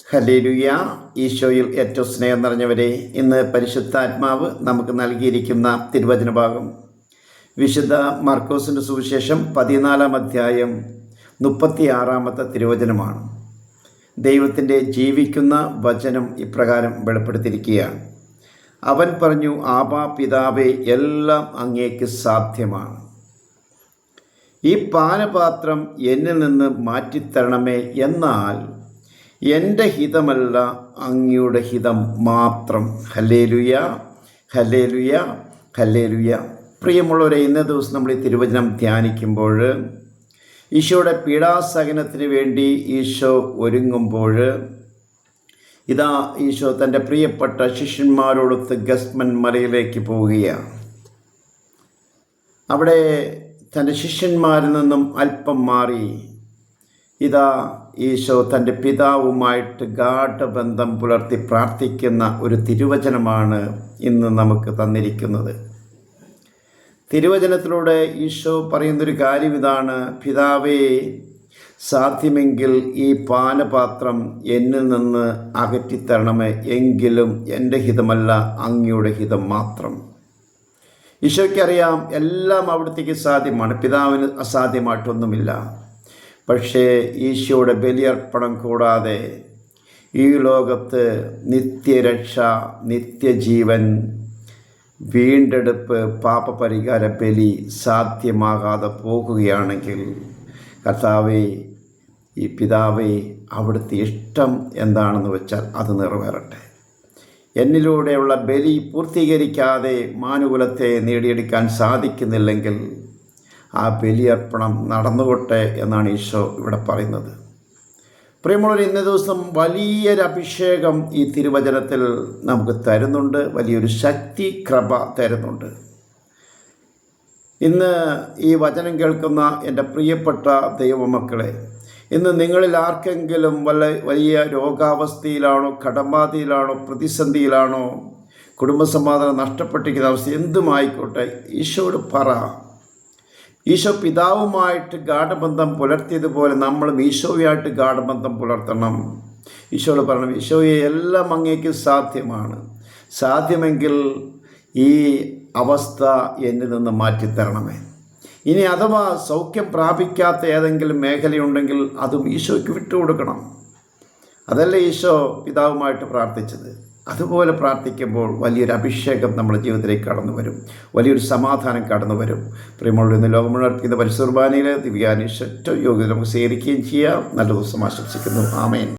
Hallelujah. ഈശോയിൽ ഏറ്റവും സ്നേഹം നിറഞ്ഞവരെ, ഇന്ന് പരിശുദ്ധാത്മാവ് നമുക്ക് നൽകിയിരിക്കുന്ന തിരുവചന ഭാഗം വിശുദ്ധ മർക്കോസിൻ്റെ സുവിശേഷം 14-ാം അധ്യായം 36-ാമത്തെ തിരുവചനമാണ്. ദൈവത്തിൻ്റെ ജീവിക്കുന്ന വചനം ഇപ്രകാരം വെളിപ്പെടുത്തിയിരിക്കുകയാണ്. അവൻ പറഞ്ഞു, ആബാ പിതാവേ, എല്ലാം അങ്ങേക്ക് സാധ്യമാണ്. ഈ പാനപാത്രം എന്നിൽ നിന്ന് മാറ്റിത്തരണമേ, എന്നാൽ എൻ്റെ ഹിതമല്ല, അങ്ങയുടെ ഹിതം മാത്രം. Hallelujah, hallelujah, hallelujah. പ്രിയമുള്ളവരെ, ഇന്നേ ദിവസം നമ്മൾ ഈ തിരുവചനം ധ്യാനിക്കുമ്പോൾ ഈശോയുടെ പീഡാസഹനത്തിന് വേണ്ടി ഈശോ ഒരുങ്ങുമ്പോൾ ഇതാ ഈശോ തൻ്റെ പ്രിയപ്പെട്ട ശിഷ്യന്മാരോടൊത്ത് ഗസ്മൻ മലയിലേക്ക് പോവുകയാണ്. അവിടെ തൻ്റെ ശിഷ്യന്മാരിൽ നിന്നും അല്പം മാറി ഇതാ ഈശോ തൻ്റെ പിതാവുമായിട്ട് ഗാഢബന്ധം പുലർത്തി പ്രാർത്ഥിക്കുന്ന ഒരു തിരുവചനമാണ് ഇന്ന് നമുക്ക് തന്നിരിക്കുന്നത്. തിരുവചനത്തിലൂടെ ഈശോ പറയുന്നൊരു കാര്യം ഇതാണ്: പിതാവേ, സാധ്യമെങ്കിൽ ഈ പാനപാത്രം എന്നിൽ നിന്ന് അകറ്റിത്തരണമേ, എങ്കിലും എൻ്റെ ഹിതമല്ല, അങ്ങയുടെ ഹിതം മാത്രം. ഈശോയ്ക്കറിയാം എല്ലാം അവിടത്തേക്ക് സാധ്യമാണ്, പിതാവിന് അസാധ്യമായിട്ടൊന്നുമില്ല. പക്ഷേ ഈശോയുടെ ബലിയർപ്പണം കൂടാതെ ഈ ലോകത്ത് നിത്യരക്ഷ, നിത്യജീവൻ, വീണ്ടെടുപ്പ്, പാപപരിഹാര ബലി സാധ്യമാകാതെ പോകുകയാണെങ്കിൽ കർത്താവേ, ഈ പിതാവേ, അവിടുത്തെ ഇഷ്ടം എന്താണെന്ന് വെച്ചാൽ അത് നിറവേറട്ടെ. എന്നിലൂടെയുള്ള ബലി പൂർത്തീകരിക്കാതെ മാനുകുലത്തെ നേടിയെടുക്കാൻ സാധിക്കുന്നില്ലെങ്കിൽ ആ ബലിയർപ്പണം നടന്നുകൊട്ടെ എന്നാണ് ഈശോ ഇവിടെ പറയുന്നത്. പ്രിയമുള്ളവർ, ഇന്നേ ദിവസം വലിയൊരു അഭിഷേകം ഈ തിരുവചനത്തിൽ നമുക്ക് തരുന്നുണ്ട്, വലിയൊരു ശക്തി കൃപ തരുന്നുണ്ട്. ഇന്ന് ഈ വചനം കേൾക്കുന്ന എൻ്റെ പ്രിയപ്പെട്ട ദൈവമക്കളെ, ഇന്ന് നിങ്ങളിൽ ആർക്കെങ്കിലും വലിയ രോഗാവസ്ഥയിലാണോ, കടബാധയിലാണോ, പ്രതിസന്ധിയിലാണോ, കുടുംബസമാധാനം നഷ്ടപ്പെട്ടിരിക്കുന്ന അവസ്ഥ എന്തുമായിക്കോട്ടെ, ഈശോയോട് പറ. ഈശോ പിതാവുമായിട്ട് ഗാഢബന്ധം പുലർത്തിയതുപോലെ നമ്മളും ഈശോയുമായിട്ട് ഗാഢബന്ധം പുലർത്തണം. ഈശോയോട് പറയണം, ഈശോയെ, എല്ലാം അങ്ങേക്ക് സാധ്യമാണ്. സാധ്യമെങ്കിൽ ഈ അവസ്ഥ എന്നിൽ നിന്ന് മാറ്റിത്തരണമേ. ഇനി അഥവാ സൗഖ്യം പ്രാപിക്കാത്ത ഏതെങ്കിലും മേഖലയുണ്ടെങ്കിൽ അതും ഈശോയ്ക്ക് വിട്ടുകൊടുക്കണം. അതല്ലേ ഈശോ പിതാവുമായിട്ട് പ്രാർത്ഥിച്ചത്? അതുപോലെ പ്രാർത്ഥിക്കുമ്പോൾ വലിയൊരു അഭിഷേകം നമ്മുടെ ജീവിതത്തിലേക്ക് കടന്നു വരും, വലിയൊരു സമാധാനം കടന്നു വരും. പ്രിയമുള്ള ഇന്ന് ലോകം മുഴുവൻ പരിശുദ്ധ കുർബാനയിലെ ദിവ്യാനുഷ്ഠ യോഗ്യത നമുക്ക് സ്വീകരിക്കുകയും ചെയ്യാം. നല്ല ദിവസം ആശംസിക്കുന്നു. ആമേൻ.